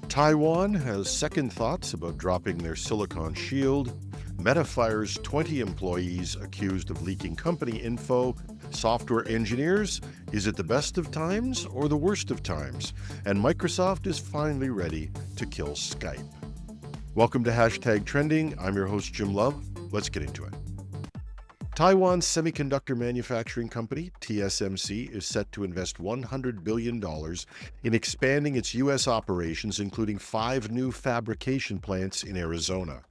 Taiwan has second thoughts about dropping their silicon shield. Meta fires 20 employees accused of leaking company info. Software engineers, is it the best of times or the worst of times? And Microsoft is finally ready to kill Skype. Welcome to Hashtag Trending. I'm your host, Jim Love. Let's get into it. Taiwan's semiconductor manufacturing company, TSMC, is set to invest $100 billion in expanding its U.S. operations, including 5 new fabrication plants in Arizona.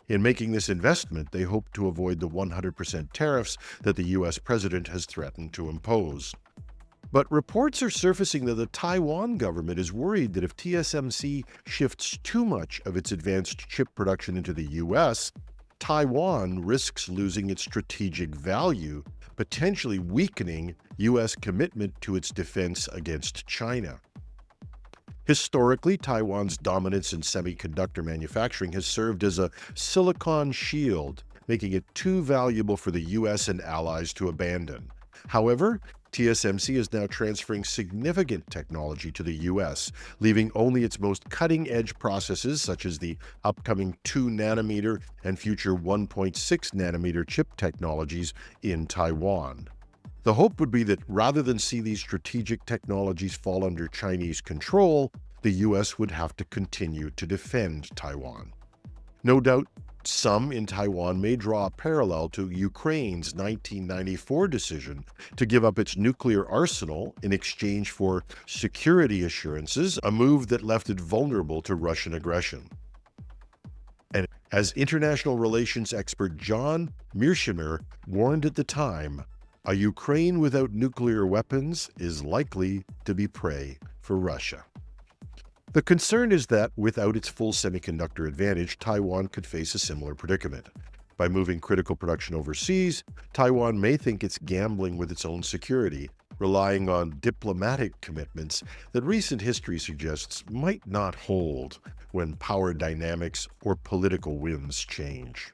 In making this investment, they hope to avoid the 100% tariffs that the U.S. president has threatened to impose. But reports are surfacing that the Taiwan government is worried that if TSMC shifts too much of its advanced chip production into the U.S., Taiwan risks losing its strategic value, potentially weakening U.S. commitment to its defense against China. Historically, Taiwan's dominance in semiconductor manufacturing has served as a silicon shield, making it too valuable for the U.S. and allies to abandon. However, TSMC is now transferring significant technology to the U.S., leaving only its most cutting-edge processes, such as the upcoming 2-nanometer and future 1.6-nanometer chip technologies, in Taiwan. The hope would be that rather than see these strategic technologies fall under Chinese control, the U.S. would have to continue to defend Taiwan. No doubt, some in Taiwan may draw a parallel to Ukraine's 1994 decision to give up its nuclear arsenal in exchange for security assurances, a move that left it vulnerable to Russian aggression. And as international relations expert John Mearsheimer warned at the time, a Ukraine without nuclear weapons is likely to be prey for Russia. The concern is that, without its full semiconductor advantage, Taiwan could face a similar predicament. By moving critical production overseas, Taiwan may think it's gambling with its own security, relying on diplomatic commitments that recent history suggests might not hold when power dynamics or political winds change.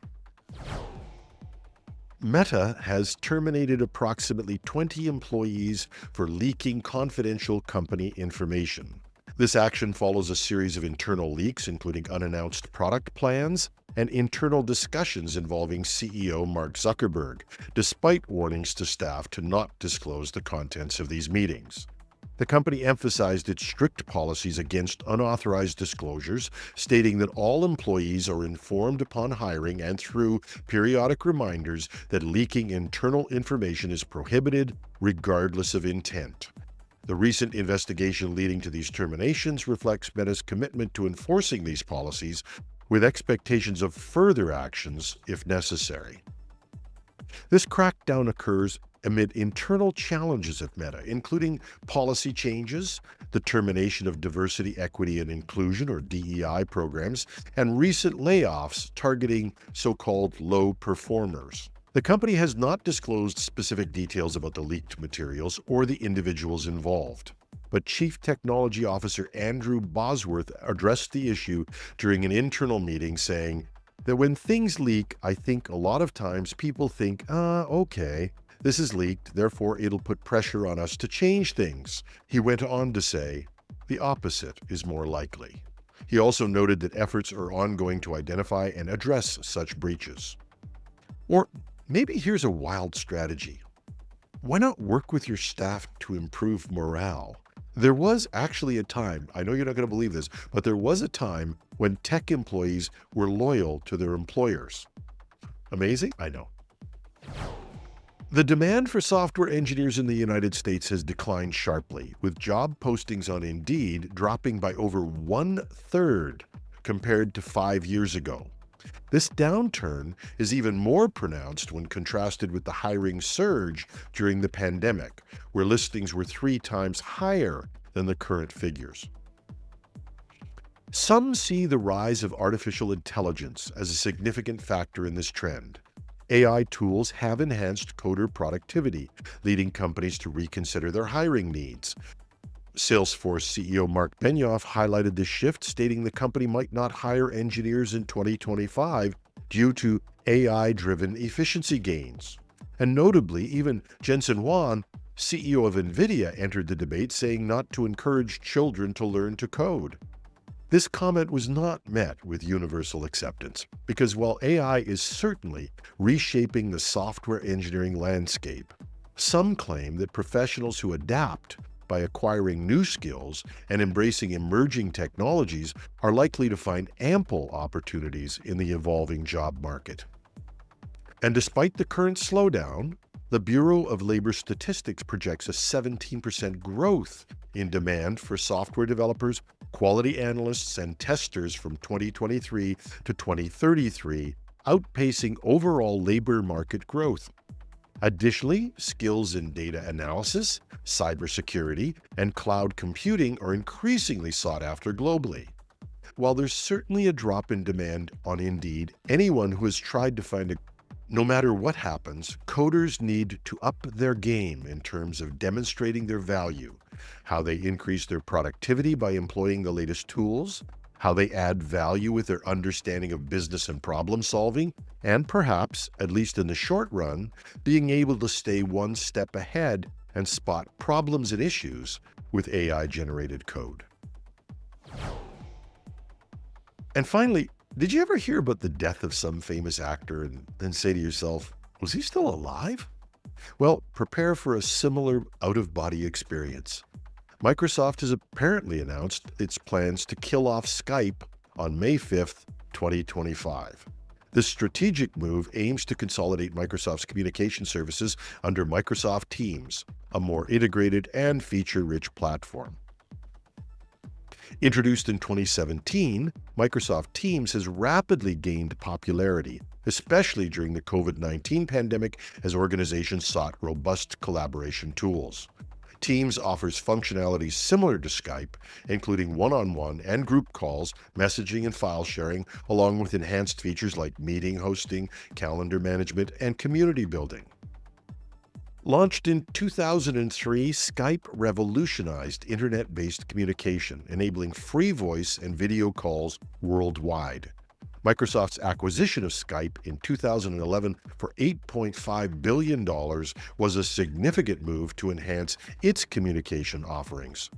Meta has terminated approximately 20 employees for leaking confidential company information. This action follows a series of internal leaks, including unannounced product plans and internal discussions involving CEO Mark Zuckerberg, despite warnings to staff to not disclose the contents of these meetings. The company emphasized its strict policies against unauthorized disclosures, stating that all employees are informed upon hiring and through periodic reminders that leaking internal information is prohibited, regardless of intent. The recent investigation leading to these terminations reflects Meta's commitment to enforcing these policies, with expectations of further actions if necessary. This crackdown occurs amid internal challenges at Meta, including policy changes, the termination of diversity, equity, and inclusion, or DEI programs, and recent layoffs targeting so-called low performers. The company has not disclosed specific details about the leaked materials or the individuals involved. But Chief Technology Officer Andrew Bosworth addressed the issue during an internal meeting, saying that when things leak, I think a lot of times people think, okay, this is leaked, therefore it'll put pressure on us to change things. He went on to say, the opposite is more likely. He also noted that efforts are ongoing to identify and address such breaches. Or maybe here's a wild strategy. Why not work with your staff to improve morale? There was actually a time, I know you're not going to believe this, but there was a time when tech employees were loyal to their employers. Amazing? I know. The demand for software engineers in the United States has declined sharply, with job postings on Indeed dropping by over 1/3 compared to 5 years ago. This downturn is even more pronounced when contrasted with the hiring surge during the pandemic, where listings were 3 times higher than the current figures. Some see the rise of artificial intelligence as a significant factor in this trend. AI tools have enhanced coder productivity, leading companies to reconsider their hiring needs. Salesforce CEO Mark Benioff highlighted this shift, stating the company might not hire engineers in 2025 due to AI-driven efficiency gains. And notably, even Jensen Huang, CEO of NVIDIA, entered the debate, saying not to encourage children to learn to code. This comment was not met with universal acceptance, because while AI is certainly reshaping the software engineering landscape, some claim that professionals who adapt by acquiring new skills and embracing emerging technologies are likely to find ample opportunities in the evolving job market. And despite the current slowdown, the Bureau of Labor Statistics projects a 17% growth in demand for software developers, quality analysts, and testers from 2023 to 2033, outpacing overall labor market growth. Additionally, skills in data analysis, cybersecurity, and cloud computing are increasingly sought after globally. While there's certainly a drop in demand on Indeed, anyone who has tried to find no matter what happens, coders need to up their game in terms of demonstrating their value, how they increase their productivity by employing the latest tools, how they add value with their understanding of business and problem solving, and perhaps, at least in the short run, being able to stay one step ahead and spot problems and issues with AI-generated code. And finally, did you ever hear about the death of some famous actor and then say to yourself, was he still alive? Well, prepare for a similar out-of-body experience. Microsoft has apparently announced its plans to kill off Skype on May 5th, 2025. This strategic move aims to consolidate Microsoft's communication services under Microsoft Teams, a more integrated and feature-rich platform. Introduced in 2017, Microsoft Teams has rapidly gained popularity, especially during the COVID-19 pandemic as organizations sought robust collaboration tools. Teams offers functionalities similar to Skype, including one-on-one and group calls, messaging and file sharing, along with enhanced features like meeting hosting, calendar management, and community building. Launched in 2003, Skype revolutionized internet-based communication, enabling free voice and video calls worldwide. Microsoft's acquisition of Skype in 2011 for $8.5 billion was a significant move to enhance its communication offerings.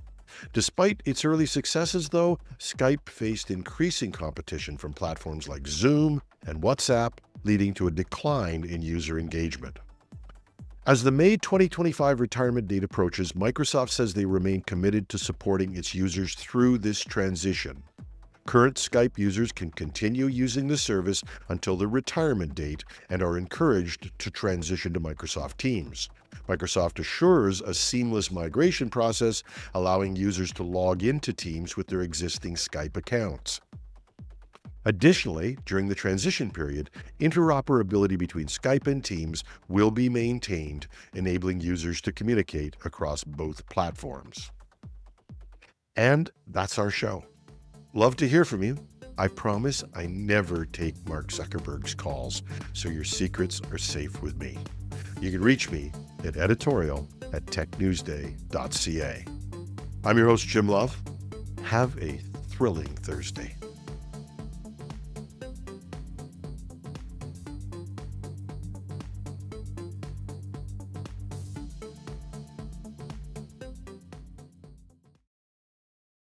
Despite its early successes, though, Skype faced increasing competition from platforms like Zoom and WhatsApp, leading to a decline in user engagement. As the May 2025 retirement date approaches, Microsoft says they remain committed to supporting its users through this transition. Current Skype users can continue using the service until the retirement date and are encouraged to transition to Microsoft Teams. Microsoft assures a seamless migration process, allowing users to log into Teams with their existing Skype accounts. Additionally, during the transition period, interoperability between Skype and Teams will be maintained, enabling users to communicate across both platforms. And that's our show. Love to hear from you. I promise I never take Mark Zuckerberg's calls, so your secrets are safe with me. You can reach me at editorial@technewsday.ca. I'm your host, Jim Love. Have a thrilling Thursday.